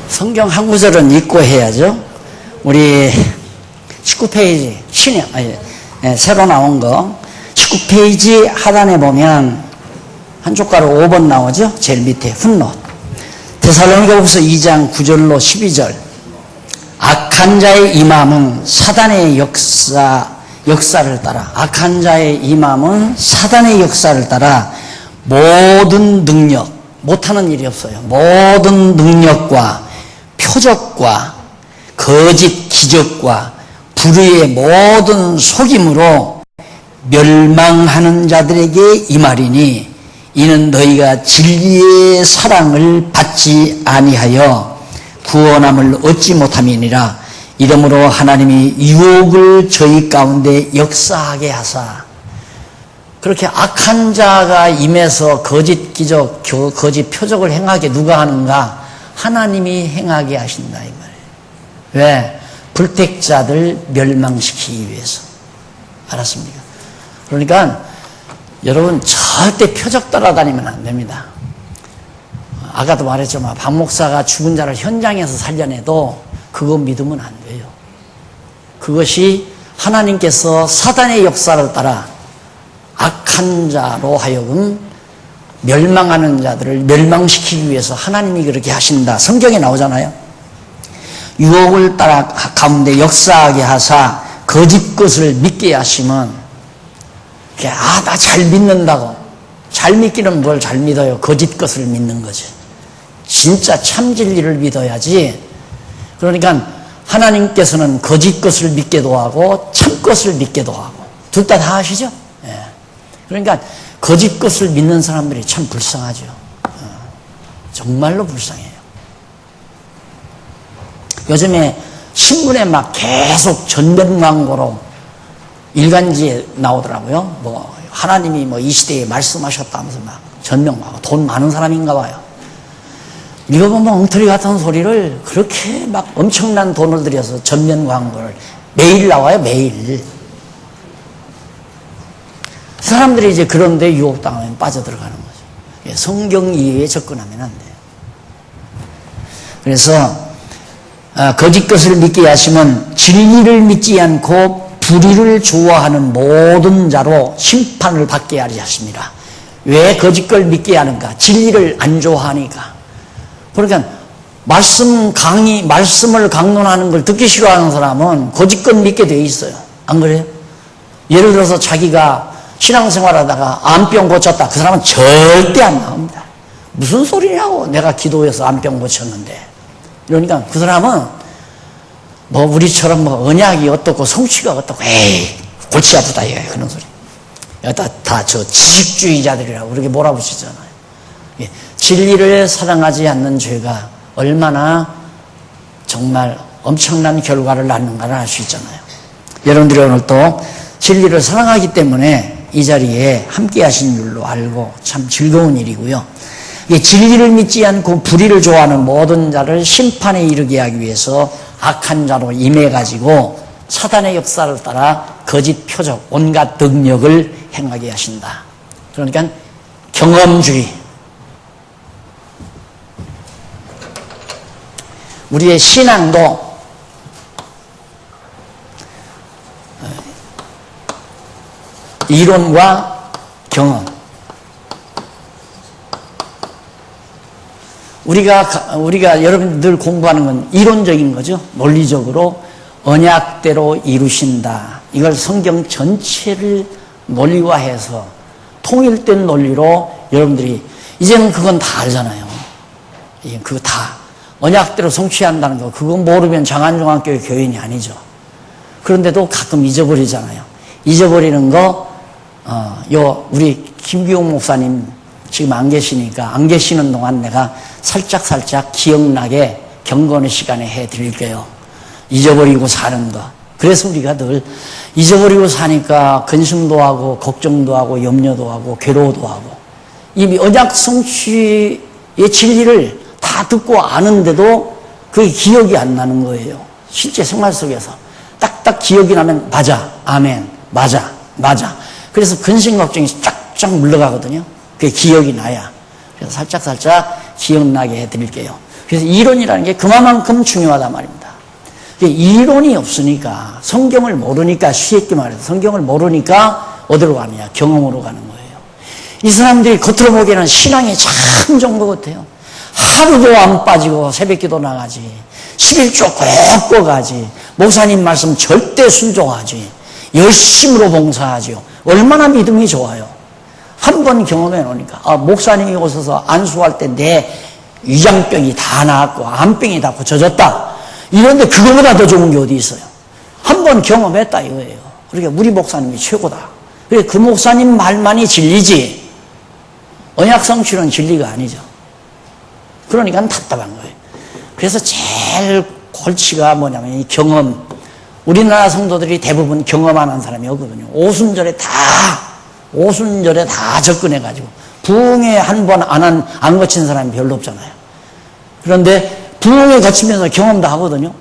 성경 한 구절은 읽고 해야죠. 우리 19페이지 새로 나온 거 19페이지 하단에 보면 한쪽 가로 5번 나오죠. 제일 밑에 풋노트. 데살로니가후서 2장 9절로 12절. 악한 자의 임함은 사단의 역사를 따라, 악한 자의 임함은 사단의 역사를 따라 모든 능력, 못하는 일이 없어요. 모든 능력과 표적과 거짓 기적과 불의의 모든 속임으로 멸망하는 자들에게 임하리니 이는 너희가 진리의 사랑을 받지 아니하여 구원함을 얻지 못함이니라. 이러므로 하나님이 유혹을 저희 가운데 역사하게 하사. 그렇게 악한 자가 임해서 거짓 기적, 거짓 표적을 행하게 누가 하는가? 하나님이 행하게 하신다 이 말이에요. 왜? 불택자들 멸망시키기 위해서. 알았습니까? 그러니까 여러분 절대 표적 따라다니면 안 됩니다. 아까도 말했지만 박 목사가 죽은 자를 현장에서 살려내도 그거 믿으면 안 돼요. 그것이 하나님께서 사단의 역사를 따라 악한 자로 하여금 멸망하는 자들을 멸망시키기 위해서 하나님이 그렇게 하신다. 성경에 나오잖아요. 유혹을 따라 가운데 역사하게 하사 거짓 것을 믿게 하시면 나 잘 믿는다고. 잘 믿기는 뭘 잘 믿어요. 거짓 것을 믿는 거지. 진짜 참 진리를 믿어야지. 그러니까 하나님께서는 거짓 것을 믿게도 하고 참 것을 믿게도 하고 둘 다 하시죠. 예. 그러니까 거짓 것을 믿는 사람들이 참 불쌍하죠. 정말로 불쌍해요. 요즘에 신문에 막 계속 전면 광고로 일간지에 나오더라고요. 뭐 하나님이 뭐 이 시대에 말씀하셨다면서 막 전면 광고. 돈 많은 사람인가 봐요. 읽어보면 엉터리 같은 소리를 그렇게 막 엄청난 돈을 들여서 전면 광고를 매일 나와요. 매일. 사람들이 이제 그런데 유혹당하면 빠져들어가는 거죠. 성경 이해에 접근하면 안 돼요. 그래서 거짓 것을 믿게 하시면 진리를 믿지 않고 불의를 좋아하는 모든 자로 심판을 받게 하리 하십니다. 왜 거짓 걸 믿게 하는가? 진리를 안 좋아하니까. 그러니까 말씀을 강론하는 걸 듣기 싫어하는 사람은 거짓 걸 믿게 돼 있어요. 안 그래요? 예를 들어서 자기가 신앙생활하다가 암병 고쳤다. 그 사람은 절대 안 나옵니다. 무슨 소리냐고. 내가 기도해서 암병 고쳤는데. 그러니까 그 사람은 뭐 우리처럼 뭐 언약이 어떻고 성취가 어떻고 에이 골치 아프다 이거예요. 그런 소리. 다 저 지식주의자들이라고 그렇게 몰아붙이잖아요. 진리를 사랑하지 않는 죄가 얼마나 정말 엄청난 결과를 낳는가를 알 수 있잖아요. 여러분들이 오늘 또 진리를 사랑하기 때문에 이 자리에 함께 하신 줄로 알고 참 즐거운 일이고요. 진리를 믿지 않고 불의를 좋아하는 모든 자를 심판에 이르게 하기 위해서 악한 자로 임해가지고 사단의 역사를 따라 거짓 표적, 온갖 능력을 행하게 하신다. 그러니까 경험주의. 우리의 신앙도 이론과 경험. 우리가 여러분들 공부하는 건 이론적인 거죠. 논리적으로 언약대로 이루신다. 이걸 성경 전체를 논리화해서 통일된 논리로 여러분들이 이제는 그건 다 알잖아요. 그거 다 언약대로 성취한다는 거 그건 모르면 장안중앙교회 교인이 아니죠. 그런데도 가끔 잊어버리잖아요. 잊어버리는 거 우리 김기용 목사님 지금 안 계시니까 안 계시는 동안 내가 살짝 기억나게 경건의 시간에 해드릴게요. 잊어버리고 사는 거. 그래서 우리가 늘 잊어버리고 사니까 근심도 하고 걱정도 하고 염려도 하고 괴로워도 하고 이 언약 성취의 진리를 다 듣고 아는데도 그게 기억이 안 나는 거예요. 실제 생활 속에서 딱딱 기억이 나면 맞아, 아멘, 맞아. 그래서 근심 걱정이 쫙쫙 물러가거든요. 그게 기억이 나야. 그래서 살짝 기억나게 해드릴게요. 그래서 이론이라는 게 그만큼 중요하단 말입니다. 이론이 없으니까, 성경을 모르니까, 쉽게 말해서 성경을 모르니까 어디로 가느냐? 경험으로 가는 거예요. 이 사람들이 겉으로 보기에는 신앙이 참 좋은 것 같아요. 하루도 안 빠지고 새벽기도 나가지, 11조 꼭 가지, 목사님 말씀 절대 순종하지, 열심으로 봉사하지요. 얼마나 믿음이 좋아요. 한 번 경험해 놓으니까, 목사님이 오셔서 안수할 때 내 위장병이 다 나았고 암병이 다 고쳐졌다. 이런데 그거보다 더 좋은 게 어디 있어요? 한 번 경험했다 이거예요. 그러니까 우리 목사님이 최고다. 그 목사님 말만이 진리지 언약 성취는 진리가 아니죠. 그러니까 답답한 거예요. 그래서 제일 골치가 뭐냐면 이 경험. 우리나라 성도들이 대부분 경험하는 사람이 없거든요. 오순절에 다 접근해가지고 부흥회 한 번 안 거친 사람이 별로 없잖아요. 그런데 부흥회 거치면서 경험도 하거든요.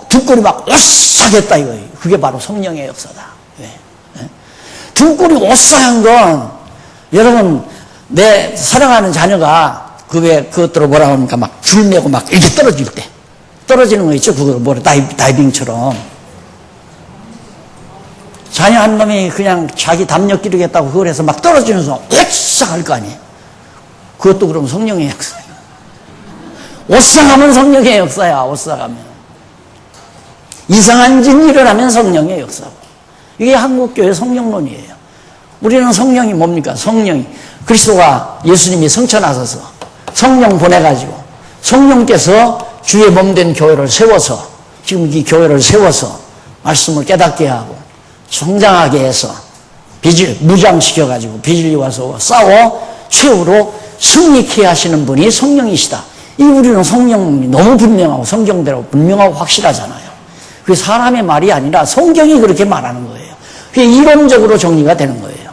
등골이 막 오싹했다 이거예요. 그게 바로 성령의 역사다. 왜? 등골이 오싹한 건 여러분 내 사랑하는 자녀가 그것들을 뭐라 합니까? 막 줄 메고 막 이렇게 떨어질 때 떨어지는 거 있죠? 그거 뭐라 다이빙처럼. 자녀 한 놈이 그냥 자기 담력 기르겠다고 그걸 해서 막 떨어지면서 오싹할 거 아니에요. 그것도 그럼 성령의 역사예요. 오싹하면 성령의 역사야. 오싹하면 이상한 짓 일어나면 성령의 역사고. 이게 한국교회 성령론이에요. 우리는 성령이 뭡니까? 성령이 그리스도가 예수님이 성천하셔서 성령 보내가지고 성령께서 주의 몸된 교회를 세워서 지금 이 교회를 세워서 말씀을 깨닫게 하고 성장하게 해서 무장시켜가지고 빚을 와서 싸워 최후로 승리케 하시는 분이 성령이시다. 우리는 성령이 너무 분명하고 성경대로 분명하고 확실하잖아요. 그게 사람의 말이 아니라 성경이 그렇게 말하는 거예요. 그게 이론적으로 정리가 되는 거예요.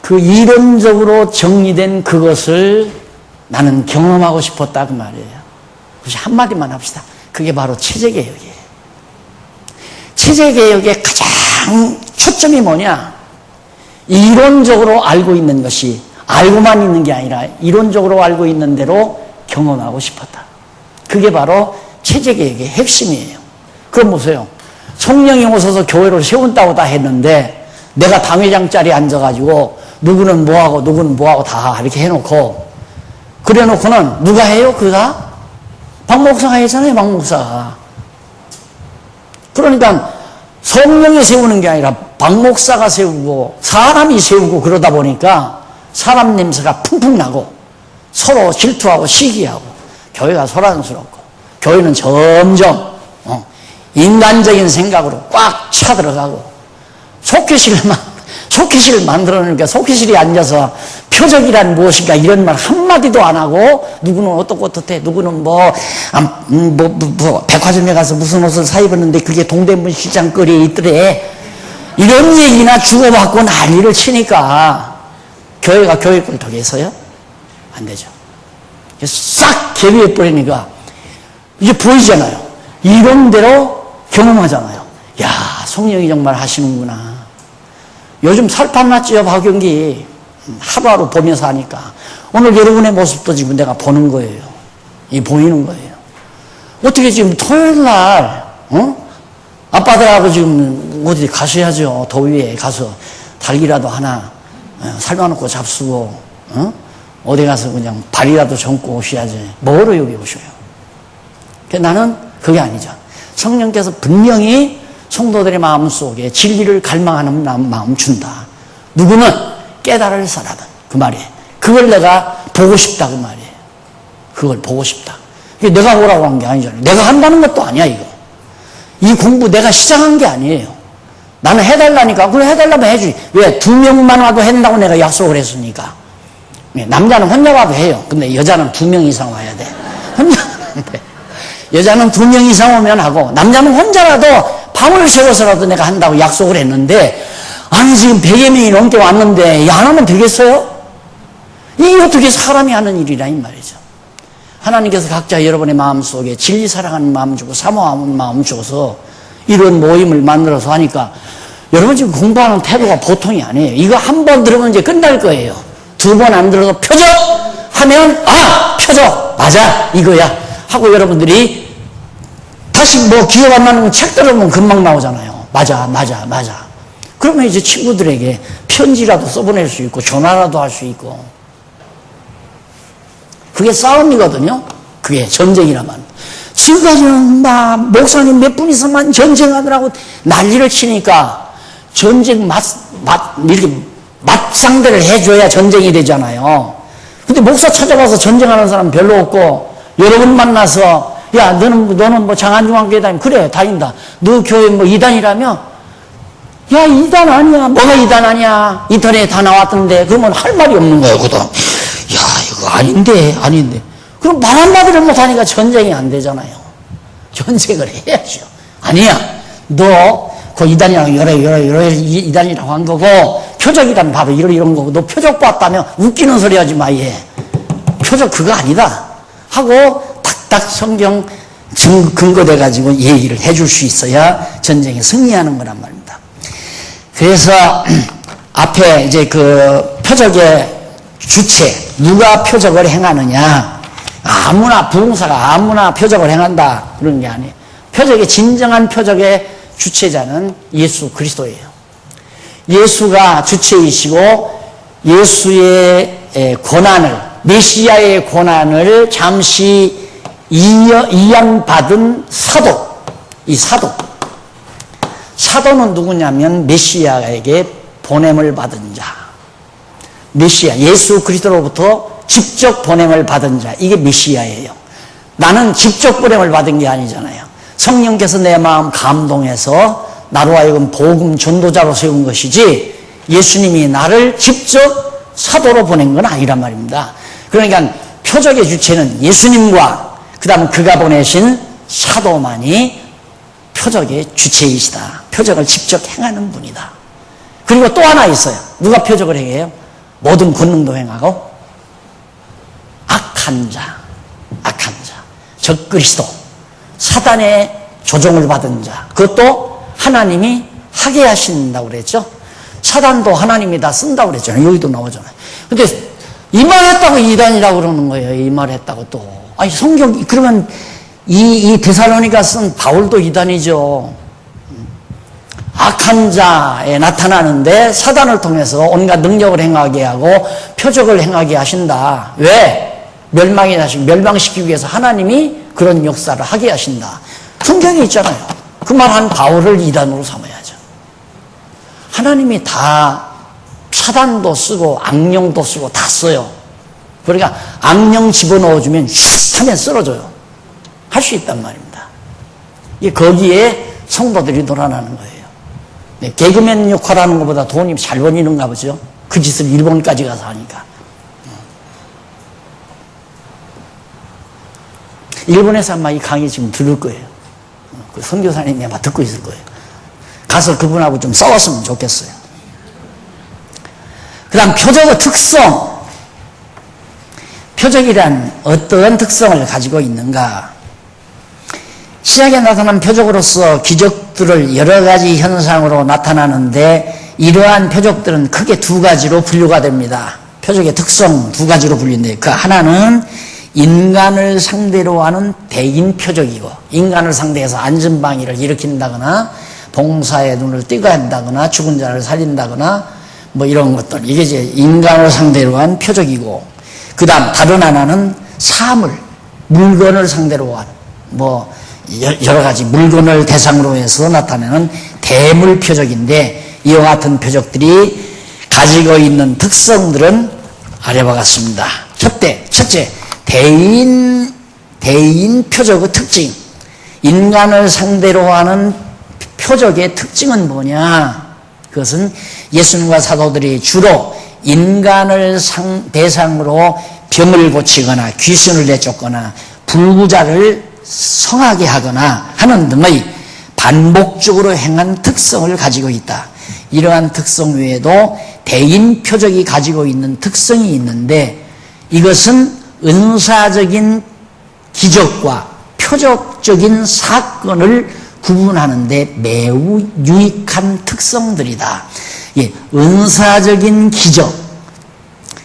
그 이론적으로 정리된 그것을 나는 경험하고 싶었다 그 말이에요. 그래서 한마디만 합시다. 그게 바로 체제개혁이에요. 체제개혁의 가장 초점이 뭐냐? 이론적으로 알고 있는 것이 알고만 있는 게 아니라 이론적으로 알고 있는 대로 경험하고 싶었다. 그게 바로 체제개혁의 핵심이에요. 그럼 보세요. 성령이 오셔서 교회를 세운다고 다 했는데 내가 당회장 자리에 앉아가지고 누구는 뭐하고 누구는 뭐하고 다 이렇게 해놓고 그래놓고는 누가 해요? 그가? 박 목사가 했잖아요. 박 목사가. 그러니까 성령이 세우는 게 아니라 박 목사가 세우고 사람이 세우고 그러다 보니까 사람 냄새가 풍풍 나고 서로 질투하고 시기하고 교회가 소란스럽고 교회는 점점 인간적인 생각으로 꽉 차들어가고 속회실을 만들어놓으니까 속회실이 앉아서 표적이란 무엇인가 이런 말 한마디도 안 하고 누구는 어떻고 어떻대 누구는 백화점에 가서 무슨 옷을 사 입었는데 그게 동대문 시장 거리에 있더래 이런 얘기나 주고받고 난리를 치니까 교회가 교회를 더해서요? 안 되죠. 싹 개비해버리니까 이게 보이잖아요. 이론대로 경험하잖아요. 야, 성령이 정말 하시는구나. 요즘 살판 났지요, 박영기. 하루하루 보면서 하니까. 오늘 여러분의 모습도 지금 내가 보는 거예요. 이 보이는 거예요. 어떻게 지금 토요일 날, 아빠들하고 지금 어디 가셔야죠. 더위에 가서 닭이라도 하나 삶아놓고 잡수고, 어디 가서 그냥 발이라도 정고 오셔야지. 뭐로 여기 오셔요? 나는 그게 아니죠. 성령께서 분명히 성도들의 마음속에 진리를 갈망하는 마음 준다. 누구는 깨달을 사람은 그 말이에요. 그걸 내가 보고 싶다 그 말이에요. 그걸 보고 싶다. 내가 오라고 한 게 아니잖아요. 내가 한다는 것도 아니야 이거. 이 공부 내가 시작한 게 아니에요. 나는 해달라니까. 그래 해달라면 해주지. 왜? 2명만 와도 한다고 내가 약속을 했으니까. 남자는 혼자 와도 해요. 근데 여자는 2명 이상 와야 돼. 혼자 하는데. 여자는 2명 이상 오면 하고 남자는 혼자라도 밤을 새워서라도 내가 한다고 약속을 했는데 아니 지금 100여 명이 넘게 왔는데 안 하면 되겠어요? 이게 어떻게 사람이 하는 일이라 이 말이죠. 하나님께서 각자 여러분의 마음속에 진리 사랑하는 마음 주고 사모하는 마음 주어서 이런 모임을 만들어서 하니까 여러분 지금 공부하는 태도가 보통이 아니에요. 이거 한 번 들으면 이제 끝날 거예요. 2번 안 들어도 표적 하면 표적 맞아 이거야. 하고 여러분들이 다시 뭐 기억 안 나는 책 들어보면 금방 나오잖아요. 맞아. 그러면 이제 친구들에게 편지라도 써보낼 수 있고 전화라도 할 수 있고. 그게 싸움이거든요. 그게 전쟁이라면. 지금까지는 막 목사님 몇 분이서만 전쟁하느라고 난리를 치니까 전쟁 이렇게 맞상대를 해줘야 전쟁이 되잖아요. 근데 목사 찾아가서 전쟁하는 사람 별로 없고 여러분 만나서 야 너는 뭐 장안중앙교회 다니면 그래 다닌다. 너 교회 뭐 이단이라며? 야 이단 아니야. 뭐가 이단 아니야. 인터넷에 다 나왔던데. 그러면 할 말이 없는 거예요. 그도 야 이거 아닌데. 그럼 말 한마디를 못하니까 전쟁이 안 되잖아요. 전쟁을 해야죠. 아니야. 너 그 이단이라고 여러 이단이라고 한 거고 표적이란 봐도 이런 거고 너 표적 봤다며 웃기는 소리 하지 마 얘. 표적 그거 아니다. 하고 딱 성경 근거돼 가지고 얘기를 해줄 수 있어야 전쟁에 승리하는 거란 말입니다. 그래서 앞에 이제 그 표적의 주체 누가 표적을 행하느냐 아무나 부흥사가 아무나 표적을 행한다 그런 게 아니에요. 표적의 진정한 표적의 주체자는 예수 그리스도예요. 예수가 주체이시고 예수의 권한을 메시아의 권한을 잠시 이양받은 사도. 이 사도는 누구냐면 메시아에게 보냄을 받은 자. 메시아 예수 그리스도로부터 직접 보냄을 받은 자. 이게 메시아예요. 나는 직접 보냄을 받은 게 아니잖아요. 성령께서 내 마음 감동해서 나로 하여금 복음 전도자로 세운 것이지 예수님이 나를 직접 사도로 보낸 건 아니란 말입니다. 그러니까 표적의 주체는 예수님과 그 다음 그가 보내신 사도만이 표적의 주체이시다. 표적을 직접 행하는 분이다. 그리고 또 하나 있어요. 누가 표적을 행해요? 모든 권능도 행하고 악한 자, 적그리스도, 사단의 조종을 받은 자, 그것도 하나님이 하게 하신다고 그랬죠. 사단도 하나님이 다 쓴다고 그랬잖아요. 여기도 나오잖아요. 근데 이 말 했다고 이단이라고 그러는 거예요. 이 말 했다고 또. 아니 성경 그러면 이 데살로니가 쓴 바울도 이단이죠. 악한 자에 나타나는데 사단을 통해서 온갖 능력을 행하게 하고 표적을 행하게 하신다. 왜? 멸망시키기 위해서 하나님이 그런 역사를 하게 하신다. 성경에 있잖아요. 그 말한 바울을 이단으로 삼아야죠. 하나님이 다 사단도 쓰고 악령도 쓰고 다 써요. 그러니까 악령 집어넣어주면 쉿 하면 쓰러져요. 할 수 있단 말입니다. 거기에 성도들이 놀아나는 거예요. 네, 개그맨 역할하는 것보다 돈이 잘 버니는가 보죠. 그 짓을 일본까지 가서 하니까. 일본에서 아마 이 강의 지금 들을 거예요. 그 선교사님이 아마 듣고 있을 거예요. 가서 그분하고 좀 싸웠으면 좋겠어요. 그 다음 표적의 특성. 표적이란 어떤 특성을 가지고 있는가? 시작에 나타난 표적으로서 기적들을 여러 가지 현상으로 나타나는데 이러한 표적들은 크게 두 가지로 분류가 됩니다. 표적의 특성 두 가지로 분류인데 그 하나는 인간을 상대로 하는 대인 표적이고 인간을 상대해서 안전방위를 일으킨다거나 봉사의 눈을 띄게 한다거나 죽은 자를 살린다거나 뭐 이런 것들 이게 이제 인간을 상대로 한 표적이고 그 다음 다른 하나는 사물, 물건을 상대로 한 뭐 여러 가지 물건을 대상으로 해서 나타내는 대물 표적인데 이와 같은 표적들이 가지고 있는 특성들은 아래와 같습니다. 첫째, 대인 표적의 특징. 인간을 상대로 하는 표적의 특징은 뭐냐? 그것은 예수님과 사도들이 주로 인간을 대상으로 병을 고치거나 귀신을 내쫓거나 불구자를 성하게 하거나 하는 등의 반복적으로 행한 특성을 가지고 있다. 이러한 특성 외에도 대인 표적이 가지고 있는 특성이 있는데 이것은 은사적인 기적과 표적적인 사건을 구분하는데 매우 유익한 특성들이다. 예, 은사적인 기적,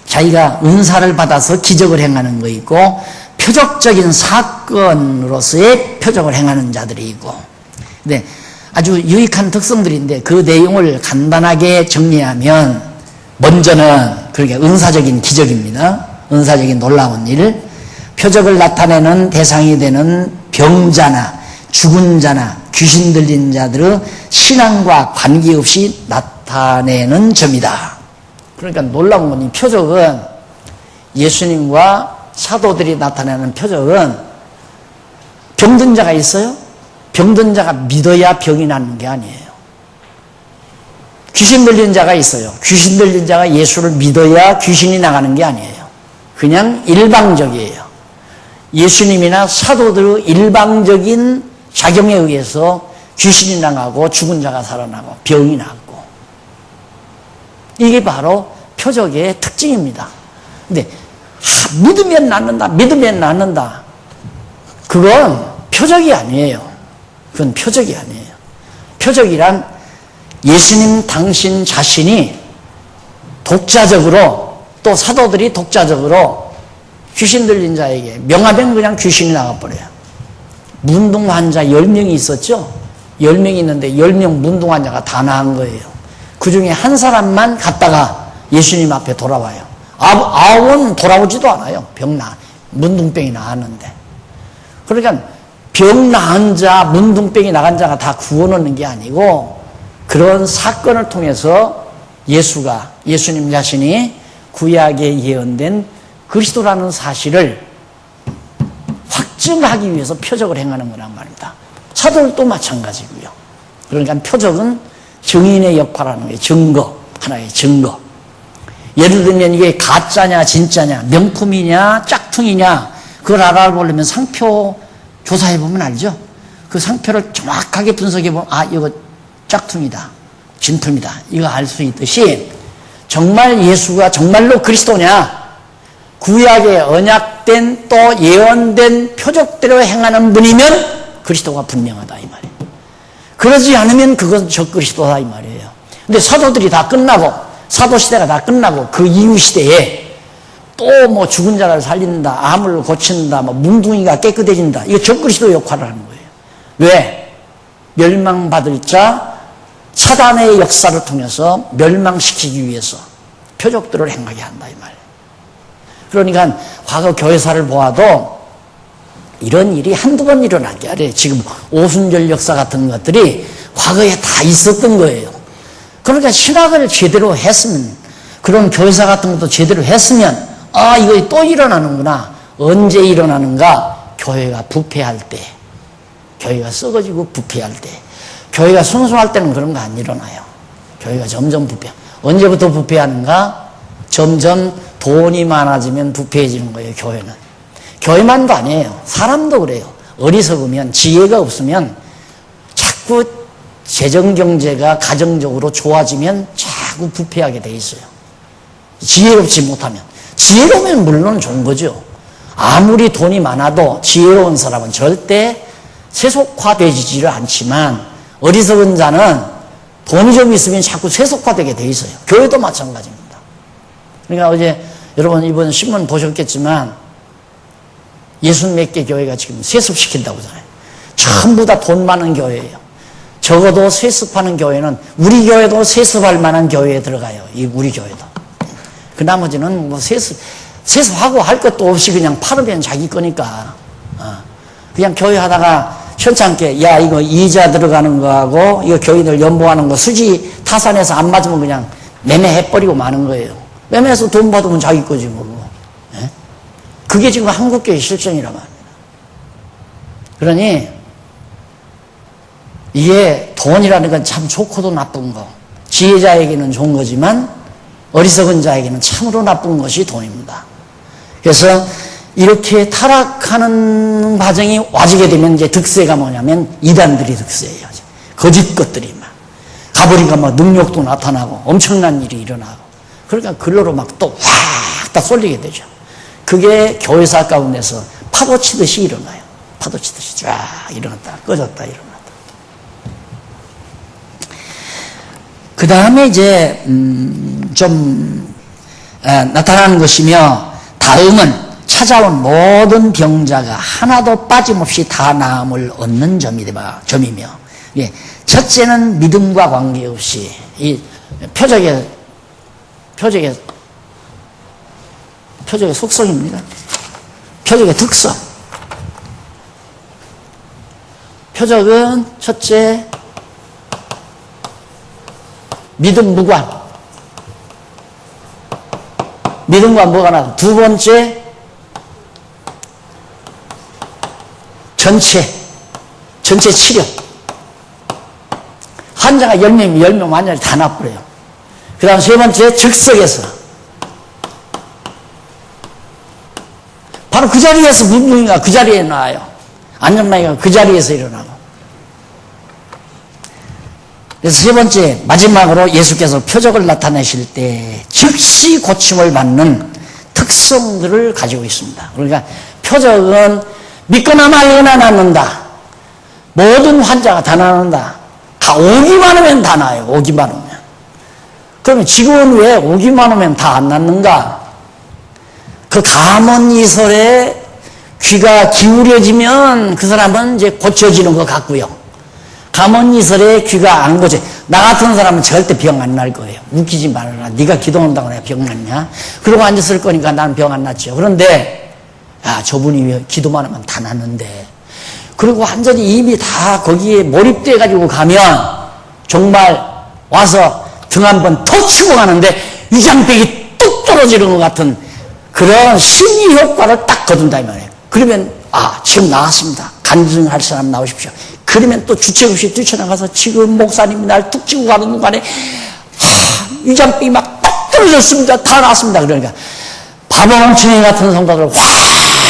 자기가 은사를 받아서 기적을 행하는 거 있고 표적적인 사건으로서의 표적을 행하는 자들이 있고, 근데 아주 유익한 특성들인데 그 내용을 간단하게 정리하면, 먼저는 그러니까 은사적인 기적입니다. 은사적인 놀라운 일, 표적을 나타내는 대상이 되는 병자나 죽은 자나 귀신 들린 자들의 신앙과 관계없이 나타내는 점이다. 그러니까 놀라운 건 이 표적은, 예수님과 사도들이 나타내는 표적은, 병든 자가 있어요? 병든 자가 믿어야 병이 낫는 게 아니에요. 귀신 들린 자가 있어요. 귀신 들린 자가 예수를 믿어야 귀신이 나가는 게 아니에요. 그냥 일방적이에요. 예수님이나 사도들의 일방적인 작용에 의해서 귀신이 나가고 죽은 자가 살아나고 병이 낫고, 이게 바로 표적의 특징입니다. 근데 믿으면 낫는다, 믿으면 낫는다, 그건 표적이 아니에요. 그건 표적이 아니에요. 표적이란 예수님 당신 자신이 독자적으로, 또 사도들이 독자적으로 귀신 들린 자에게 명하면 그냥 귀신이 나가버려요. 문둥 환자 10명이 있었죠? 10명이 있는데 10명 문둥 환자가 다 나은 거예요. 그 중에 한 사람만 갔다가 예수님 앞에 돌아와요. 아홉은 돌아오지도 않아요. 문둥병이 나았는데. 그러니까 병 나은 자, 문둥병이 나간 자가 다 구원 얻는 게 아니고, 그런 사건을 통해서 예수님 자신이 구약에 예언된 그리스도라는 사실을 확증하기 위해서 표적을 행하는 거란 말입니다. 사도들도 마찬가지고요. 그러니까 표적은 증인의 역할을 하는 거예요. 증거, 하나의 증거. 예를 들면 이게 가짜냐 진짜냐, 명품이냐 짝퉁이냐, 그걸 알아보려면 상표 조사해보면 알죠? 그 상표를 정확하게 분석해보면, 이거 짝퉁이다, 진품이다, 이거 알 수 있듯이, 정말 예수가 정말로 그리스도냐, 구약에 언약된 또 예언된 표적대로 행하는 분이면 그리스도가 분명하다 이 말이에요. 그러지 않으면 그건 적그리스도다 이 말이에요. 근데 사도들이 다 끝나고, 사도시대가 다 끝나고 그 이후 시대에 또 뭐 죽은 자를 살린다, 암을 고친다, 뭐 뭉둥이가 깨끗해진다, 이거 적그리스도 역할을 하는 거예요. 왜? 멸망받을 자 사단의 역사를 통해서 멸망시키기 위해서 표적들을 행하게 한다 이 말이에요. 그러니까 과거 교회사를 보아도 이런 일이 한두 번 일어난 게 아니에요. 지금 오순절 역사 같은 것들이 과거에 다 있었던 거예요. 그러니까 신학을 제대로 했으면, 그런 교회사 같은 것도 제대로 했으면, 이거 또 일어나는구나. 언제 일어나는가? 교회가 부패할 때, 교회가 썩어지고 부패할 때. 교회가 순수할 때는 그런 거 안 일어나요. 교회가 점점 언제부터 부패하는가? 점점 돈이 많아지면 부패해지는 거예요, 교회는. 교회만도 아니에요. 사람도 그래요. 어리석으면, 지혜가 없으면 자꾸 재정경제가 가정적으로 좋아지면 자꾸 부패하게 돼 있어요. 지혜롭지 못하면. 지혜로우면 물론 좋은 거죠. 아무리 돈이 많아도 지혜로운 사람은 절대 세속화되지를 않지만, 어리석은 자는 돈이 좀 있으면 자꾸 세속화되게 돼 있어요. 교회도 마찬가지입니다. 그러니까 어제 여러분 이번 신문 보셨겠지만 60몇 개 교회가 지금 세습시킨다고 하잖아요. 전부 다 돈 많은 교회예요. 적어도 세습하는 교회는, 우리 교회도 세습할 만한 교회에 들어가요. 우리 교회도. 그 나머지는 뭐 세습하고 할 것도 없이 그냥 팔으면 자기 거니까. 그냥 교회 하다가 현찮게, 이거 이자 들어가는 거하고 이거 교인들 연보하는 거 수지 타산해서 안 맞으면 그냥 매매해버리고 마는 거예요. 매매해서 돈 받으면 자기 거지 뭐. 예? 그게 지금 한국교회 실정이라고 합니다. 그러니 이게 돈이라는 건 참 좋고도 나쁜 거, 지혜자에게는 좋은 거지만 어리석은 자에게는 참으로 나쁜 것이 돈입니다. 그래서 이렇게 타락하는 과정이 와지게 되면 이제 득세가 뭐냐면 이단들이 득세예요. 거짓 것들이 막 가버리니까 막 능력도 나타나고 엄청난 일이 일어나고, 그러니까 글로로 막 또 확 다 쏠리게 되죠. 그게 교회사 가운데서 파도 치듯이 일어나요. 파도 치듯이 쫙 일어났다 꺼졌다 일어났다. 그 다음에 이제 좀 나타나는 것이며, 다음은 찾아온 모든 병자가 하나도 빠짐없이 다 나음을 얻는 점이며, 예, 첫째는 믿음과 관계없이 이 표적의 속성입니다. 표적의 특성. 표적은 첫째 믿음 무관. 믿음과 무관하다. 두 번째 전체 치료. 환자가 10명 완전히 다 나버려요. 그 다음 세 번째 즉석에서. 바로 그 자리에서 문둥이가 그 자리에 나와요. 안전망이가 그 자리에서 일어나고. 그래서 세 번째, 마지막으로 예수께서 표적을 나타내실 때 즉시 고침을 받는 특성들을 가지고 있습니다. 그러니까 표적은 믿거나 말거나 낫는다. 모든 환자가 다 낫는다. 다 오기만 하면 다 나아요. 오기만 하면. 그러면 지금은 왜 오기만 하면 다 안 낫는가? 그 감언이설에 귀가 기울여지면 그 사람은 이제 고쳐지는 것 같고요. 감언이설에 귀가 안 고쳐. 나 같은 사람은 절대 병 안 날 거예요. 웃기지 말아라. 네가 기도한다고 내가 병 났냐? 그러고 앉았을 거니까 나는 병 안 났죠. 그런데 야, 저분이 왜 기도만 하면 다 났는데. 그리고 완전히 입이 다 거기에 몰입돼 가지고 가면 정말 와서 등 한번 턱 치고 가는데 위장벽이 뚝 떨어지는 것 같은 그런 심리 효과를 딱 거둔다 이 말이에요. 그러면 지금 나왔습니다. 간증할 사람 나오십시오. 그러면 또 주책 없이 뛰쳐나가서 지금 목사님이 날 툭 치고 가는 순간에 위장병이 막 딱 떨어졌습니다. 다 나왔습니다. 그러니까 바보멍청이 같은 성도들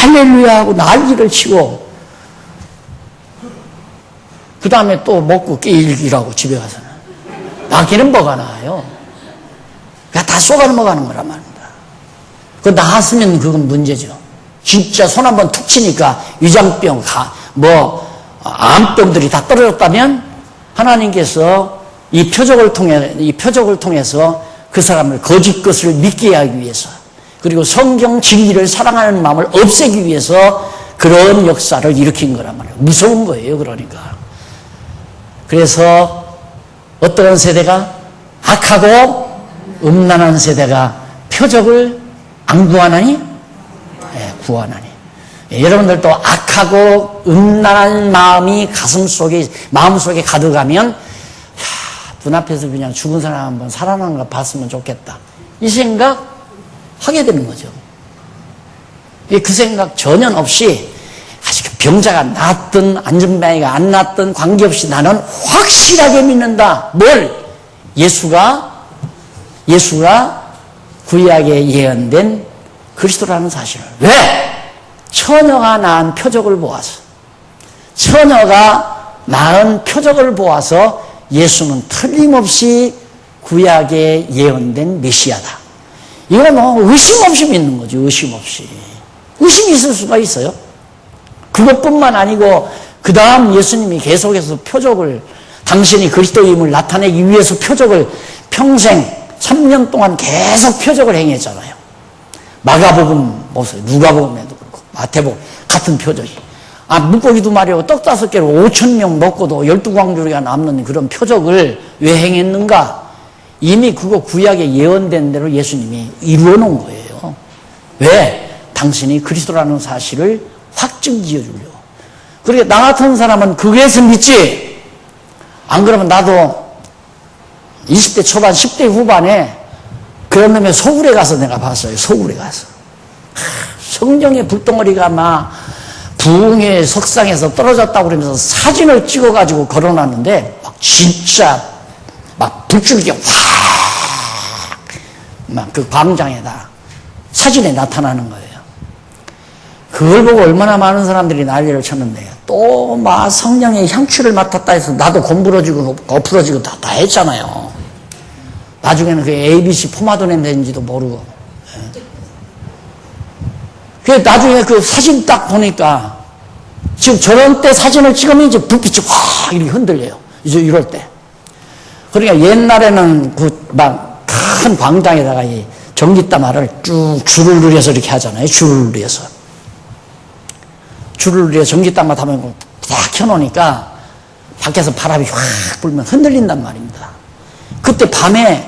할렐루야 하고 난리를 치고 그 다음에 또 먹고 깨일기라고 집에 가서는 나기는 뭐가 나아요. 그냥 다 쏟아넘어가는 거란 말입니다. 그거 나았으면 그건 문제죠. 진짜 손 한번 툭 치니까 위장병, 암병들이 다 떨어졌다면 하나님께서 이 표적을 통해서 그 사람을 거짓 것을 믿게 하기 위해서 그리고 성경 진리를 사랑하는 마음을 없애기 위해서 그런 역사를 일으킨 거란 말이에요. 무서운 거예요. 그러니까. 그래서 어떤 세대가 악하고 음란한 세대가 표적을 안 구하나니? 네, 구하나니. 여러분들도 악하고 음란한 마음이 마음속에 가득하면 눈앞에서 그냥 죽은 사람 한번 살아나는 거 봤으면 좋겠다. 이 생각 하게 되는 거죠. 그 생각 전혀 없이 아직 병자가 낫든 안전뱅이가 안 낫든 관계없이 나는 확실하게 믿는다. 뭘? 예수가 구약에 예언된 그리스도라는 사실을. 왜? 처녀가 낳은 표적을 보아서. 처녀가 낳은 표적을 보아서 예수는 틀림없이 구약에 예언된 메시아다. 이건 의심 없이 믿는 거죠. 의심 없이. 의심이 있을 수가 있어요. 그것뿐만 아니고 그 다음 예수님이 계속해서 표적을 당신이 그리스도임을 나타내기 위해서 표적을 평생 3년 동안 계속 표적을 행했잖아요. 마가복음 보세요. 누가복음에도 그렇고 마태복음 같은 표적이. 물고기도 말이고 떡 5개로 5,000명 먹고도 12광주리가 남는 그런 표적을 왜 행했는가? 이미 그거 구약에 예언된 대로 예수님이 이루어 놓은 거예요. 왜? 당신이 그리스도라는 사실을 확증 지어주려고. 그러니까 나 같은 사람은 그게서 믿지. 안 그러면 나도 20대 초반, 10대 후반에 그런 놈의 서울에 가서 내가 봤어요. 서울에 가서. 성령의 불덩어리가 막 부흥의 석상에서 떨어졌다고 그러면서 사진을 찍어가지고 걸어놨는데 막 진짜 막 불줄기가 막 그 광장에다 사진에 나타나는 거예요. 그걸 보고 얼마나 많은 사람들이 난리를 쳤는데요. 또 막 성령의 향취를 맡았다 해서 나도 곰부러지고 엎으러지고 다 했잖아요. 나중에는 그 ABC 포마도 냄새인지도 모르고. 그 나중에 그 사진 딱 보니까 지금 저런 때 사진을 찍으면 이제 불빛이 확 이렇게 흔들려요. 이제 이럴 때. 그러니까 옛날에는 그 막 큰 광장에다가 이 전기다마를 쭉 줄을 늘여서 이렇게 하잖아요. 줄을 늘여서. 줄을 늘여 전기다마 타면 딱 켜놓으니까 밖에서 바람이 확 불면 흔들린단 말입니다. 그때 밤에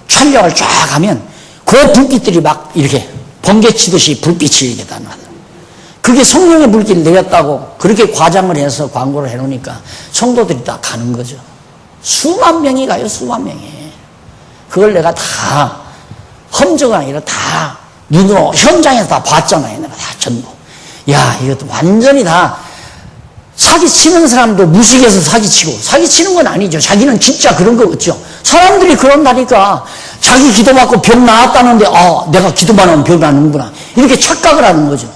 촬영을 쫙 하면 그 불빛들이 막 이렇게 번개치듯이 불빛이 이렇게 다 나요. 그게 성령의 불길을 내렸다고 그렇게 과장을 해서 광고를 해놓으니까 성도들이 다 가는 거죠. 수만 명이 가요, 수만 명이. 그걸 내가 다 험저가 아니라 다 눈으로 현장에서 다 봤잖아요. 내가 다 전부. 야, 이것도 완전히 다 사기치는 사람도 무식해서 사기치고, 사기치는 건 아니죠. 자기는 진짜 그런 거겠죠. 사람들이 그런다니까. 자기 기도받고 병 나았다는데 내가 기도만 하면 병 나는구나 이렇게 착각을 하는 거죠.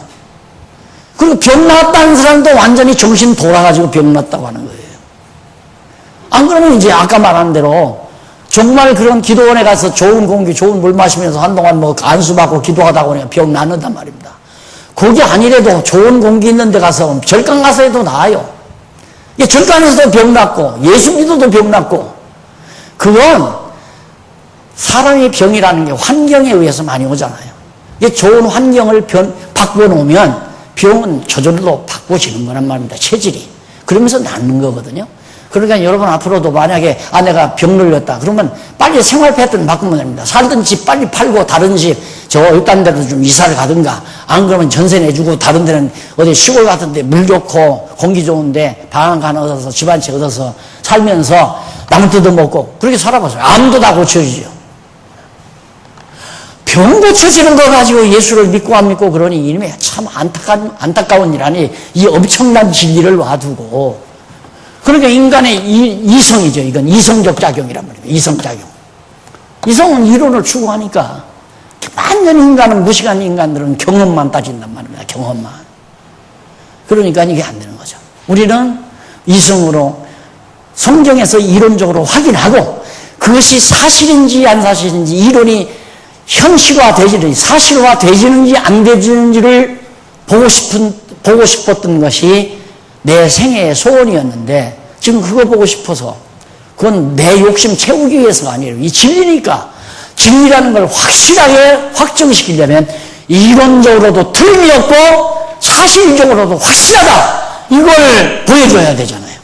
그리고 병 나았다는 사람도 완전히 정신 돌아가지고 병 났다고 하는 거예요. 안 그러면 이제 아까 말한 대로 정말 그런 기도원에 가서 좋은 공기, 좋은 물 마시면서 한동안 뭐 간수받고 기도하다 보니까 병 낫는단 말입니다. 그게 아니래도 좋은 공기 있는 데 가서 절간 가서 해도 나아요. 절간에서도 병 낫고 예수 믿어도 병 낫고. 그건 사람의 병이라는 게 환경에 의해서 많이 오잖아요. 좋은 환경을 바꿔놓으면 병은 저절로 바꿔지는 거란 말입니다. 체질이. 그러면서 낫는 거거든요. 그러니까 여러분 앞으로도 만약에 내가 병 걸렸다 그러면 빨리 생활 패턴 바꾸면 됩니다. 살던 집 빨리 팔고 다른 집 일단 데로 좀 이사를 가든가, 안 그러면 전세 내주고 다른 데는 어디 시골 같은 데 물 좋고 공기 좋은데 방 하나 얻어서 집 한 채 얻어서 살면서 남 뜯어먹고 그렇게 살아봤어요. 암도 다 고쳐지죠. 병 고쳐지는 거 가지고 예수를 믿고 안 믿고 그러니 이놈의 참 안타까운 일 아니, 이 엄청난 진리를 놔두고. 그러니까 인간의 이성이죠. 이건 이성적 작용이란 말이에요. 이성작용. 이성은 이론을 추구하니까 완전 인간은, 무식한 인간들은 경험만 따진단 말입니다. 경험만. 그러니까 이게 안 되는 거죠. 우리는 이성으로 성경에서 이론적으로 확인하고 그것이 사실인지 안 사실인지, 이론이 현실화되지는지 사실화되지는지 안 되지는지를 보고 싶었던 것이 내 생애의 소원이었는데, 지금 그거 보고 싶어서, 그건 내 욕심 채우기 위해서가 아니에요. 이 진리니까. 진리라는 걸 확실하게 확정시키려면 이론적으로도 틀림이 없고 사실적으로도 확실하다, 이걸 보여줘야 되잖아요.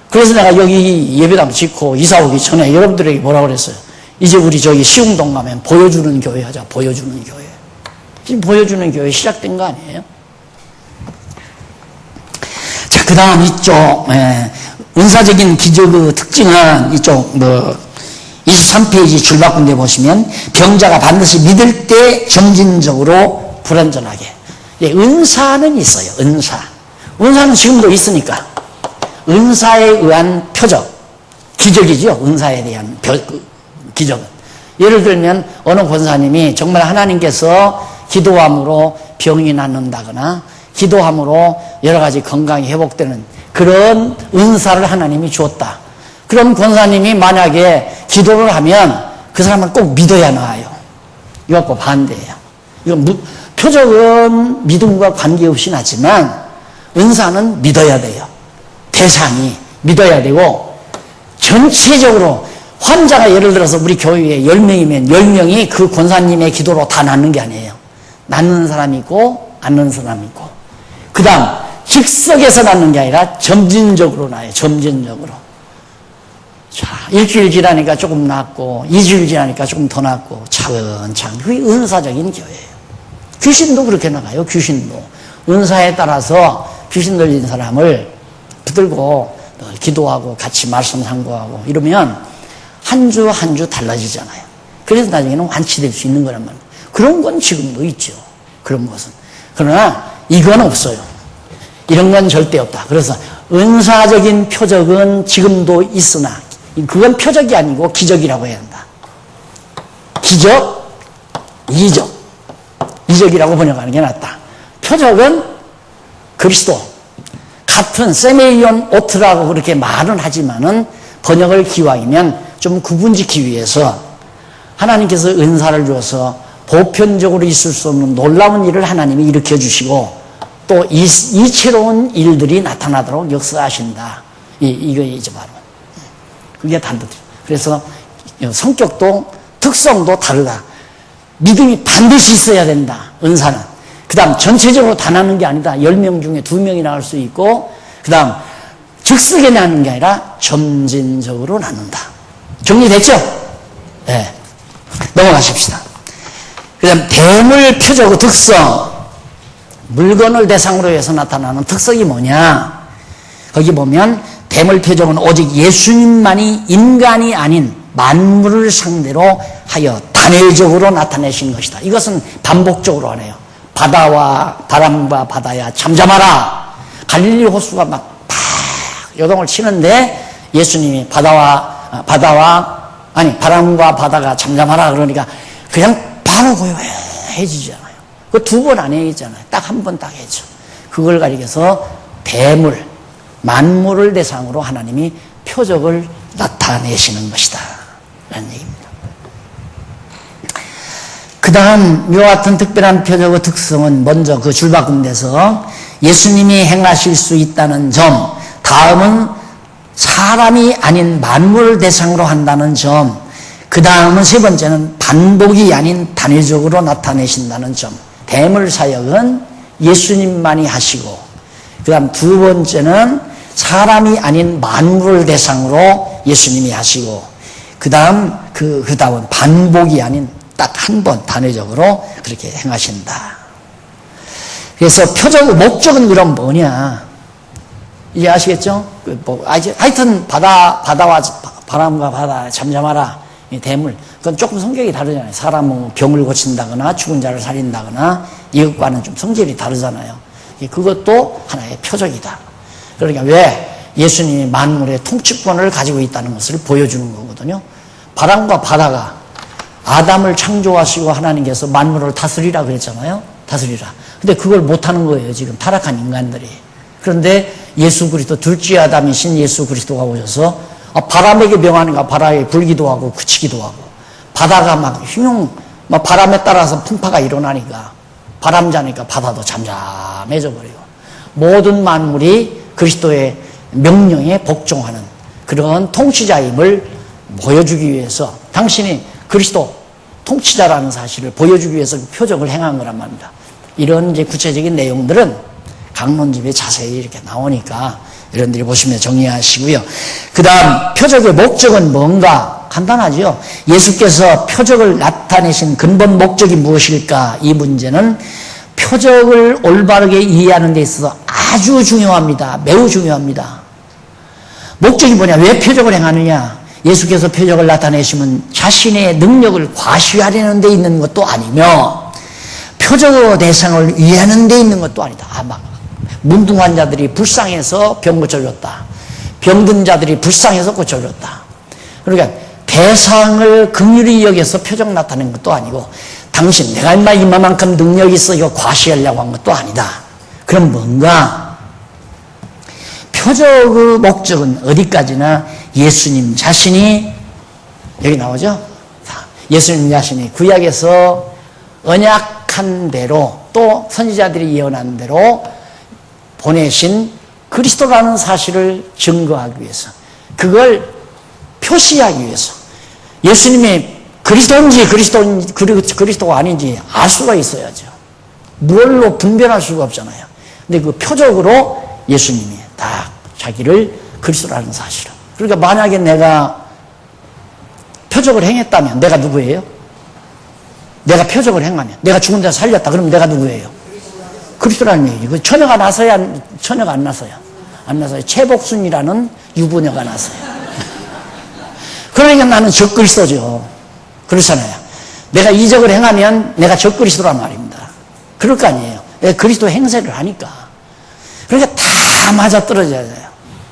그래서 내가 여기 예배당 짓고 이사 오기 전에 여러분들에게 뭐라고 그랬어요? 이제 우리 저기 시흥동 가면 보여주는 교회 하자. 보여주는 교회. 지금 보여주는 교회 시작된 거 아니에요? 자, 그 다음 이쪽 은사적인 기적의 특징은 이쪽 23페이지 줄바꾼 데 보시면 병자가 반드시 믿을 때 점진적으로 불완전하게. 은사는 있어요. 은사는 지금도 있으니까. 은사에 의한 표적, 기적이죠. 은사에 대한 기적은. 예를 들면 어느 권사님이 정말 하나님께서 기도함으로 병이 낫는다거나 기도함으로 여러 가지 건강이 회복되는 그런 은사를 하나님이 주었다. 그럼 권사님이 만약에 기도를 하면 그 사람은 꼭 믿어야 나아요. 이거 갖고 반대예요. 이건 표적은 믿음과 관계없이 나지만 은사는 믿어야 돼요. 대상이 믿어야 되고, 전체적으로 환자가 예를 들어서 우리 교회에 10명이면 10명이 그 권사님의 기도로 다 낫는 게 아니에요. 낫는 사람이 있고 안 낫는 사람이 있고, 그 다음 즉석에서 낫는 게 아니라 점진적으로 나요. 점진적으로. 자, 일주일 지나니까 조금 낫고 2주일 지나니까 조금 더 낫고 차근차근. 그게 은사적인 교회예요. 귀신도 그렇게 나가요. 귀신도 은사에 따라서 귀신 들린 사람을 붙들고 기도하고 같이 말씀 상고하고 이러면 한 주 한 주 달라지잖아요. 그래서 나중에는 완치될 수 있는 거란 말이에요. 그런 건 지금도 있죠. 그런 것은. 그러나 이건 없어요. 이런 건 절대 없다. 그래서 은사적인 표적은 지금도 있으나 그건 표적이 아니고 기적이라고 해야 한다. 기적, 이적. 이적이라고 번역하는 게 낫다. 표적은 그리스도. 같은 세메이온 오트라고 그렇게 말은 하지만은 번역을 기왕이면 좀 구분짓기 위해서 하나님께서 은사를 줘서 보편적으로 있을 수 없는 놀라운 일을 하나님이 일으켜 주시고 또 이채로운 일들이 나타나도록 역사하신다. 이거 이제 바로 그게 단도죠. 그래서 성격도 특성도 다르다. 믿음이 반드시 있어야 된다. 은사는. 그 다음 전체적으로 다 나는 게 아니다. 10명 중에 2명이 나올 수 있고, 그 다음 즉석에 나는 게 아니라 점진적으로 나눈다. 정리됐죠? 네. 넘어가십시다. 그 다음 대물 표적 특성. 물건을 대상으로 해서 나타나는 특성이 뭐냐? 거기 보면 대물 표적은 오직 예수님만이 인간이 아닌 만물을 상대로 하여 단회적으로 나타내신 것이다. 이것은 반복적으로 하네요. 바다와 바람과 바다야 잠잠하라. 갈릴리 호수가 막 요동을 치는데 예수님이 바람과 바다가 잠잠하라 그러니까 그냥 바로 고요해지잖아요. 그 2번 안 해야잖아요. 딱 한 번 딱 해죠. 그걸 가리켜서 대물, 만물을 대상으로 하나님이 표적을 나타내시는 것이다. 라는 얘기입니다. 그 다음 이와 같은 특별한 표적의 특성은 먼저 그 줄바꿈돼서 예수님이 행하실 수 있다는 점, 다음은 사람이 아닌 만물을 대상으로 한다는 점, 그 다음은 세 번째는 반복이 아닌 단회적으로 나타내신다는 점. 대물 사역은 예수님만이 하시고, 그 다음 2번째는 사람이 아닌 만물을 대상으로 예수님이 하시고, 그 다음은 반복이 아닌 딱 한 번 단회적으로 그렇게 행하신다. 그래서 표적의 목적은 그럼 뭐냐? 이제 아시겠죠? 하여튼 바다와 바람과 바다 잠잠하라. 이 대물. 그건 조금 성격이 다르잖아요. 사람은 병을 고친다거나 죽은 자를 살린다거나 이것과는 좀 성질이 다르잖아요. 그것도 하나의 표적이다. 그러니까 왜 예수님이 만물의 통치권을 가지고 있다는 것을 보여주는 거거든요. 바람과 바다가 아담을 창조하시고 하나님께서 만물을 다스리라 그랬잖아요. 다스리라. 근데 그걸 못하는 거예요. 지금 타락한 인간들이. 그런데 예수 그리스도 둘째 아담이신 예수 그리스도가 오셔서 바람에게 명하니까 바람에 불기도 하고 그치기도 하고, 바다가 막 바람에 따라서 풍파가 일어나니까 바람 자니까 바다도 잠잠해져 버리고, 모든 만물이 그리스도의 명령에 복종하는 그런 통치자임을 보여주기 위해서, 당신이 그리스도 통치자라는 사실을 보여주기 위해서 표적을 행한 거란 말입니다. 이런 이제 구체적인 내용들은 강론집에 자세히 이렇게 나오니까 여러분들이 보시면 정리하시고요. 그 다음 표적의 목적은 뭔가? 간단하죠. 예수께서 표적을 나타내신 근본 목적이 무엇일까? 이 문제는 표적을 올바르게 이해하는 데 있어서 아주 중요합니다. 매우 중요합니다. 목적이 뭐냐? 왜 표적을 행하느냐? 예수께서 표적을 나타내시면 자신의 능력을 과시하려는 데 있는 것도 아니며, 표적의 대상을 이해하는 데 있는 것도 아니다. 문둥한 자들이 불쌍해서 병 고쳐줬다. 병든 자들이 불쌍해서 고쳐줬다. 그러니까 대상을 긍휼히 여겨서 표적 나타낸 것도 아니고, 당신 내가 이만큼 능력이 있어 이거 과시하려고 한 것도 아니다. 그럼 뭔가? 표적의 목적은 어디까지나 예수님 자신이, 여기 나오죠? 예수님 자신이 구약에서 언약한 대로, 또 선지자들이 예언한 대로 보내신 그리스도라는 사실을 증거하기 위해서, 그걸 표시하기 위해서, 예수님이 그리스도인지 그리스도가 아닌지 알 수가 있어야죠. 무얼로 분별할 수가 없잖아요. 근데 그 표적으로 예수님이 딱 자기를 그리스도라는 사실을. 그러니까 만약에 내가 표적을 행했다면 내가 누구예요? 내가 표적을 행하면, 내가 죽은 자 살렸다 그러면 내가 누구예요? 그리스도라는 얘기죠. 처녀가 나서야, 처녀가 안 나서요. 안 나서요. 최복순이라는 유부녀가 나서요. 그러니까 나는 적그리스도죠. 그렇잖아요. 내가 이적을 행하면 내가 적그리스도란 말입니다. 그럴 거 아니에요. 내가 그리스도 행세를 하니까. 그러니까 다 맞아 떨어져야 돼요.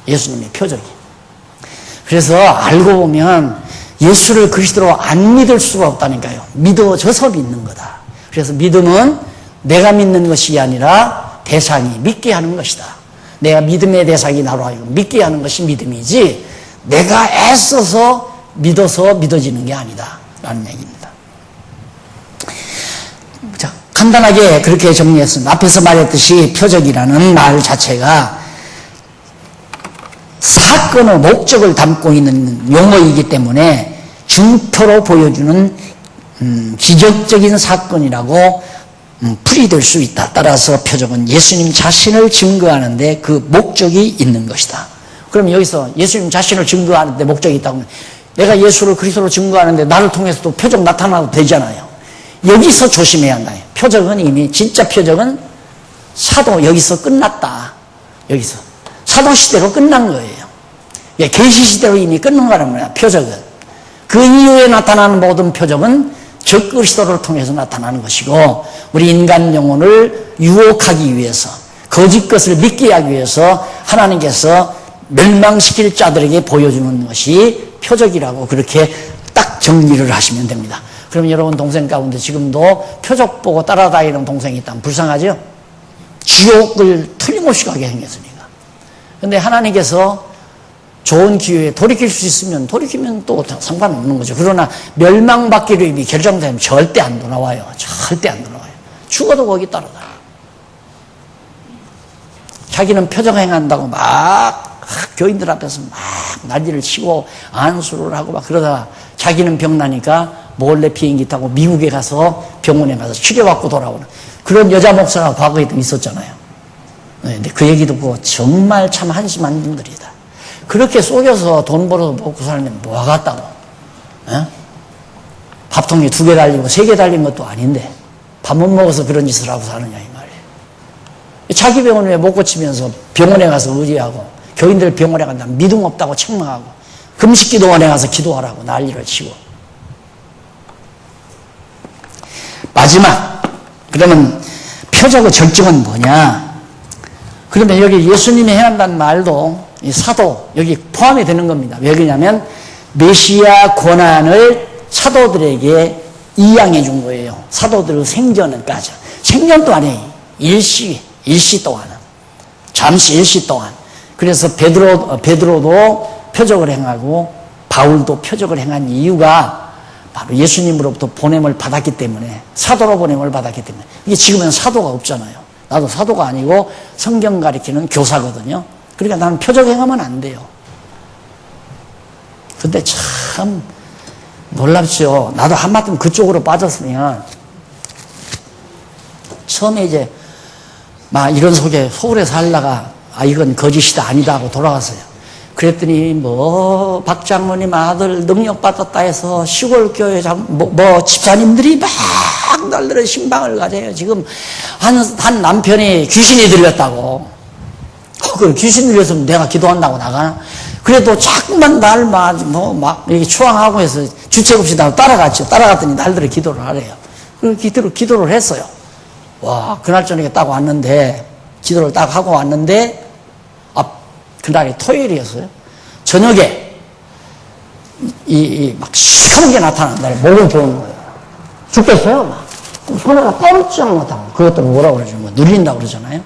예수님의 표적이. 그래서 알고 보면 예수를 그리스도로 안 믿을 수가 없다니까요. 믿어져서 믿는 거다. 그래서 믿음은 내가 믿는 것이 아니라 대상이 믿게 하는 것이다. 내가 믿음의 대상이 나로 하여금 믿게 하는 것이 믿음이지, 내가 애써서 믿어서 믿어지는 게 아니다 라는 얘기입니다. 자, 간단하게 그렇게 정리했습니다. 앞에서 말했듯이 표적이라는 말 자체가 사건의 목적을 담고 있는 용어이기 때문에 증표로 보여주는 기적적인 사건이라고 풀이될 수 있다. 따라서 표적은 예수님 자신을 증거하는데 그 목적이 있는 것이다. 그럼 여기서 예수님 자신을 증거하는데 목적이 있다고 하면 내가 예수를 그리스도로 증거하는데 나를 통해서도 표적 나타나도 되잖아요. 여기서 조심해야 한다. 표적은 이미 진짜 표적은 사도 여기서 끝났다. 여기서 사도 시대로 끝난 거예요. 계시 시대로 이미 끝난 거란 말이야. 표적은 그 이후에 나타나는 모든 표적은 적그리스도를 통해서 나타나는 것이고 우리 인간 영혼을 유혹하기 위해서 거짓 것을 믿게 하기 위해서 하나님께서 멸망시킬 자들에게 보여주는 것이 표적이라고 그렇게 딱 정리를 하시면 됩니다. 그럼 여러분 동생 가운데 지금도 표적 보고 따라다니는 동생이 있다면 불쌍하죠? 지옥을 틀림없이 가게 생겼으니까. 근데 하나님께서 좋은 기회에 돌이킬 수 있으면 돌이키면 또 상관없는 거죠. 그러나 멸망받기로 이미 결정되면 절대 안 돌아와요. 절대 안 돌아와요. 죽어도 거기 따라다녀요. 자기는 표적 행한다고 막 교인들 앞에서 막 난리를 치고 안수를 하고 막 그러다가 자기는 병나니까 몰래 비행기 타고 미국에 가서 병원에 가서 치료받고 돌아오는 그런 여자 목사가 과거에도 있었잖아요. 근데 그 얘기 듣고 정말 참 한심한 분들이다. 그렇게 속여서 돈 벌어서 먹고 살면 뭐가 같다고? 밥통에 2개 달리고 3개 달린 것도 아닌데 밥 못 먹어서 그런 짓을 하고 사느냐 이 말이에요. 자기 병원 왜 못 고치면서 병원에 가서 의지하고 교인들 병원에 간다면 믿음 없다고 책망하고 금식기도원에 가서 기도하라고 난리를 치고. 마지막 그러면 표적의 절정은 뭐냐? 그러면 여기 예수님이 해한다는 말도 이 사도 여기 포함이 되는 겁니다. 왜 그러냐면 메시아 고난을 사도들에게 이양해 준 거예요. 사도들의 생전까지. 생전도 아니에요. 일시 동안. 잠시 일시 동안. 그래서 베드로도 표적을 행하고 바울도 표적을 행한 이유가 바로 예수님으로부터 보냄을 받았기 때문에 사도로 보냄을 받았기 때문에 이게 지금은 사도가 없잖아요. 나도 사도가 아니고 성경 가리키는 교사거든요. 그러니까 나는 표적 행하면 안 돼요. 근데 참 놀랍죠. 나도 한마디면 그쪽으로 빠졌으면 처음에 이제 막 이런 속에 서울에 살다가 이건 거짓이다 아니다 하고 돌아갔어요. 그랬더니 뭐 박장로님 아들 능력 받았다 해서 시골 교회 집사님들이 막 날들어 신방을 가져요. 지금 한 남편이 귀신이 들렸다고. 그 귀신 들렸으면 내가 기도한다고 나가나? 그래도 자꾸만 날 막 이렇게 추앙하고 해서 주책 없이 나 따라갔죠. 따라갔더니 날들어 기도를 하래요. 그 기도를 했어요. 와, 그날 저녁에 딱 왔는데 기도를 딱 하고 왔는데 그날이 토요일이었어요. 저녁에 막 시커먼 게 나타난 날에 목을 보는 거예요. 죽겠어요. 막 손에가 뻗지 못하고 그것도 뭐라고 그러죠? 뭐 눌린다고 그러잖아요.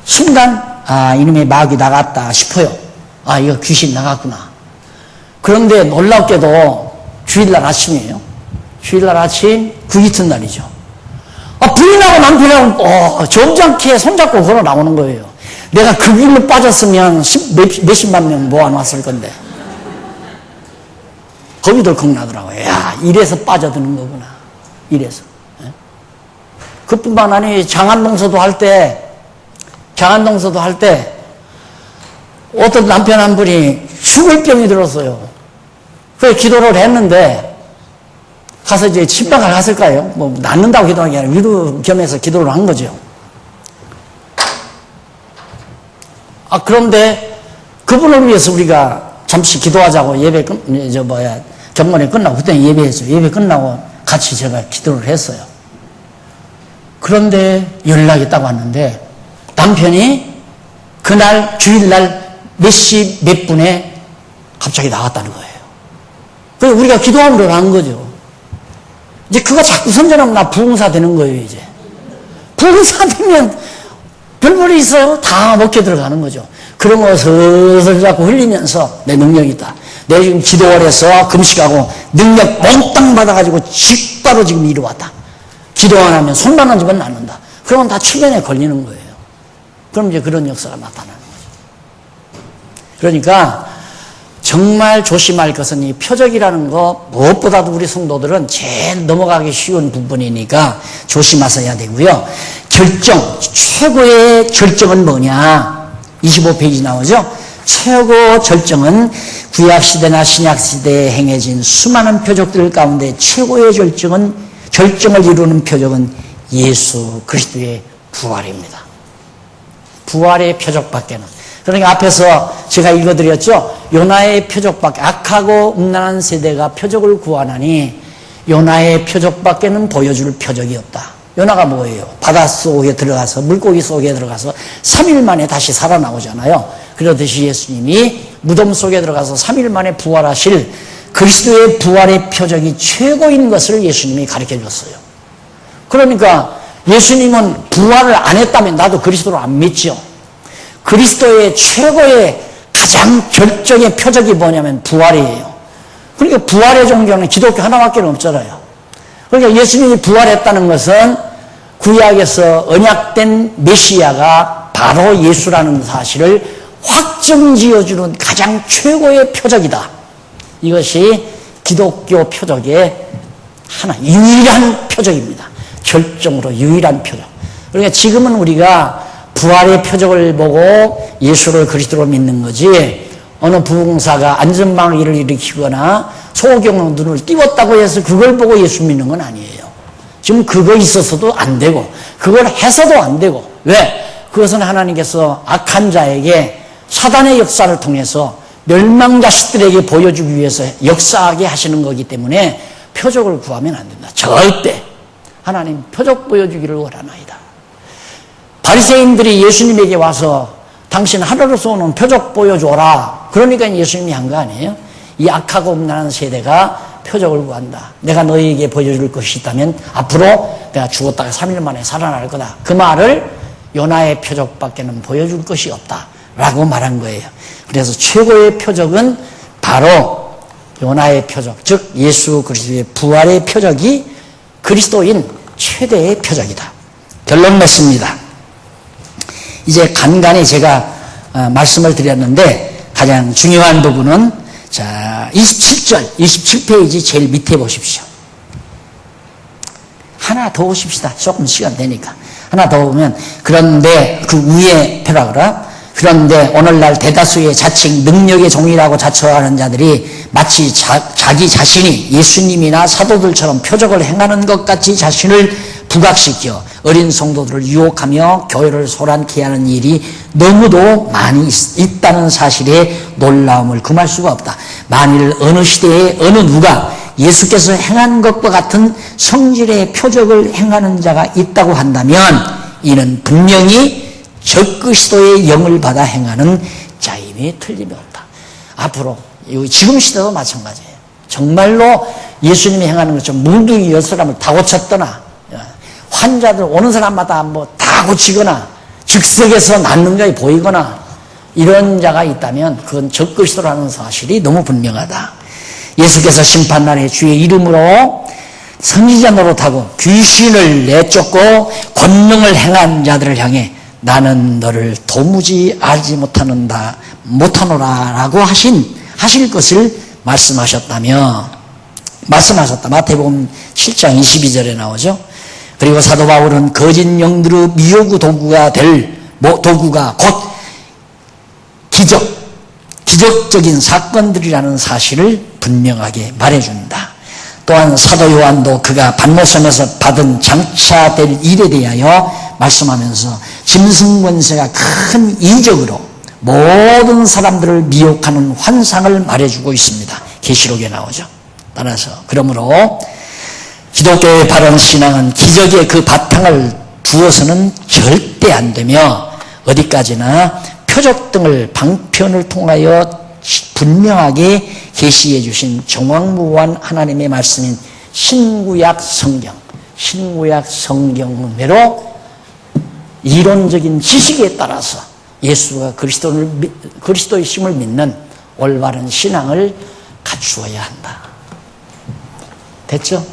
순간 이놈의 마귀 나갔다 싶어요. 이거 귀신 나갔구나. 그런데 놀랍게도 주일날 아침이에요. 주일날 아침 그 이튿날이죠. 부인하고 남편하고 점잖게 손잡고 걸어 나오는 거예요. 내가 그 길로 빠졌으면 몇십만 명 모아놨을 건데. 겁이 덜컥 나더라고요. 야, 이래서 빠져드는 거구나. 이래서. 그뿐만 아니라 장안동서도 할 때 어떤 남편 한 분이 죽을 병이 들었어요. 그래서 기도를 했는데 가서 이제 침방을 갔을까요? 뭐 낫는다고 기도한 게 아니라 위로 겸해서 기도를 한 거죠. 그런데 그분을 위해서 우리가 잠시 기도하자고 경건이 끝나고 그때 예배했죠. 예배 끝나고 같이 제가 기도를 했어요. 그런데 연락이 딱 왔는데 남편이 그날 주일날 몇 시 몇 분에 갑자기 나왔다는 거예요. 그래서 우리가 기도함으로 한 거죠. 이제 그거 자꾸 선전하면 나 부흥사 되는 거예요, 이제. 부흥사 되면 별볼이 있어요? 다 먹혀 들어가는 거죠. 그런 거 슬슬 자꾸 흘리면서 내 능력이 있다. 내가 지금 기도를 해서 금식하고 능력 몽땅 받아가지고 곧바로 지금 이리 왔다. 기도 안 하면 손만 얹으면 낫는다. 그러면 다 치면에 걸리는 거예요. 그럼 이제 그런 역사가 나타나는 거죠. 그러니까 정말 조심할 것은 이 표적이라는 거 무엇보다도 우리 성도들은 제일 넘어가기 쉬운 부분이니까 조심하셔야 되고요. 최고의 절정은 뭐냐? 25페이지 나오죠? 최고 절정은 구약시대나 신약시대에 행해진 수많은 표적들 가운데 최고의 절정을 이루는 표적은 예수 그리스도의 부활입니다. 부활의 표적밖에는. 그러니까 앞에서 제가 읽어드렸죠. 요나의 표적밖에, 악하고 음란한 세대가 표적을 구하나니 요나의 표적밖에는 보여줄 표적이 없다. 요나가 뭐예요? 바닷속에 들어가서, 물고기 속에 들어가서 3일 만에 다시 살아나오잖아요. 그러듯이 예수님이 무덤 속에 들어가서 3일 만에 부활하실 그리스도의 부활의 표적이 최고인 것을 예수님이 가르쳐 줬어요. 그러니까 예수님은 부활을 안 했다면 나도 그리스도를 안 믿죠. 그리스도의 최고의 가장 결정의 표적이 뭐냐면 부활이에요. 그러니까 부활의 종교는 기독교 하나밖에 없잖아요. 그러니까 예수님이 부활했다는 것은 구약에서 언약된 메시아가 바로 예수라는 사실을 확정지어주는 가장 최고의 표적이다. 이것이 기독교 표적의 하나, 유일한 표적입니다. 결정으로 유일한 표적. 그러니까 지금은 우리가 부활의 표적을 보고 예수를 그리스도로 믿는 거지, 어느 부흥사가 안전망이를 일으키거나 소경의 눈을 띄웠다고 해서 그걸 보고 예수 믿는 건 아니에요. 지금 그거 있어서도 안 되고 그걸 해서도 안 되고. 왜? 그것은 하나님께서 악한 자에게 사단의 역사를 통해서 멸망자식들에게 보여주기 위해서 역사하게 하시는 거기 때문에 표적을 구하면 안 된다. 절대. 하나님 표적 보여주기를 원하나이다. 바리새인들이 예수님에게 와서 당신 하늘에서 오는 표적 보여줘라. 그러니까 예수님이 한 거 아니에요? 이 악하고 음란한 세대가 표적을 구한다. 내가 너희에게 보여줄 것이 있다면 앞으로 내가 죽었다가 3일 만에 살아날 거다. 그 말을 요나의 표적밖에는 보여줄 것이 없다 라고 말한 거예요. 그래서 최고의 표적은 바로 요나의 표적, 즉 예수 그리스도의 부활의 표적이 그리스도인 최대의 표적이다. 결론 맺습니다. 이제 간간히 제가 말씀을 드렸는데 가장 중요한 부분은 자 27절, 27페이지 제일 밑에 보십시오. 하나 더 보십시다. 조금 시간 되니까. 하나 더 보면, 그런데 그 위에 패러그라, 그런데 오늘날 대다수의 자칭 능력의 종이라고 자처하는 자들이 마치 자기 자신이 예수님이나 사도들처럼 표적을 행하는 것 같이 자신을 부각시켜 어린 성도들을 유혹하며 교회를 소란케 하는 일이 너무도 많이 있다는 사실에 놀라움을 금할 수가 없다. 만일 어느 시대에 어느 누가 예수께서 행한 것과 같은 성질의 표적을 행하는 자가 있다고 한다면 이는 분명히 적그리스도의 영을 받아 행하는 자임이 틀림이 없다. 앞으로 지금 시대도 마찬가지예요. 정말로 예수님이 행하는 것처럼 뭉둥이 10사람을 다 고쳤더나, 환자들 오는 사람마다 뭐 다 고치거나 즉석에서 낫는 것이 보이거나 이런 자가 있다면 그건 적그리스도라는 사실이 너무 분명하다. 예수께서 심판날에 주의 이름으로 선지자 노릇하고 귀신을 내쫓고 권능을 행한 자들을 향해 나는 너를 도무지 알지 못하노라 라고 하실 것을 말씀하셨다. 마태복음 7장 22절에 나오죠. 그리고 사도 바울은 거짓 영들의 미혹의 도구가 곧 기적적인 사건들이라는 사실을 분명하게 말해준다. 또한 사도 요한도 그가 반모섬에서 받은 장차될 일에 대하여 말씀하면서 짐승 권세가 큰 이적으로 모든 사람들을 미혹하는 환상을 말해주고 있습니다. 계시록에 나오죠. 따라서 그러므로 기독교의 바른 신앙은 기적의 그 바탕을 두어서는 절대 안 되며 어디까지나 표적 등을 방편을 통하여 분명하게 계시해 주신 정확무한 하나님의 말씀인 신구약 성경으로 이론적인 지식에 따라서 예수가 그리스도이심을 믿는 올바른 신앙을 갖추어야 한다. 됐죠?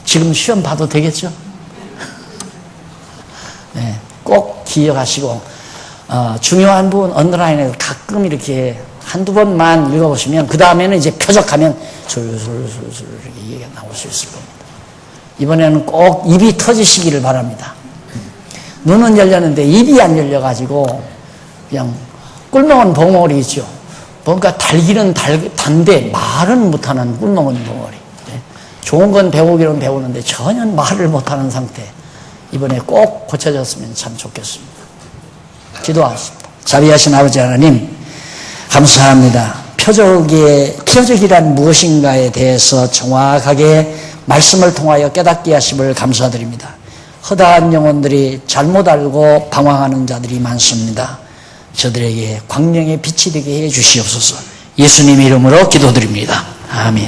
지금 시험 봐도 되겠죠? 꼭 기억하시고 중요한 부분 언더라인에서 가끔 이렇게 한두 번만 읽어보시면 그 다음에는 이제 표적하면 술술술술 이게 나올 수 있을 겁니다. 이번에는 꼭 입이 터지시기를 바랍니다. 눈은 열렸는데 입이 안 열려가지고 그냥 꿀먹은 벙어리 있죠. 뭔가 달기는 단데 말은 못하는 꿀먹은 벙어리. 좋은 건 배우기는 배우는데 전혀 말을 못하는 상태. 이번에 꼭 고쳐졌으면 참 좋겠습니다. 기도하십니다. 자비하신 아버지 하나님 감사합니다. 표적이란 무엇인가에 대해서 정확하게 말씀을 통하여 깨닫게 하심을 감사드립니다. 허다한 영혼들이 잘못 알고 방황하는 자들이 많습니다. 저들에게 광명의 빛이 되게 해 주시옵소서. 예수님 이름으로 기도드립니다. 아멘.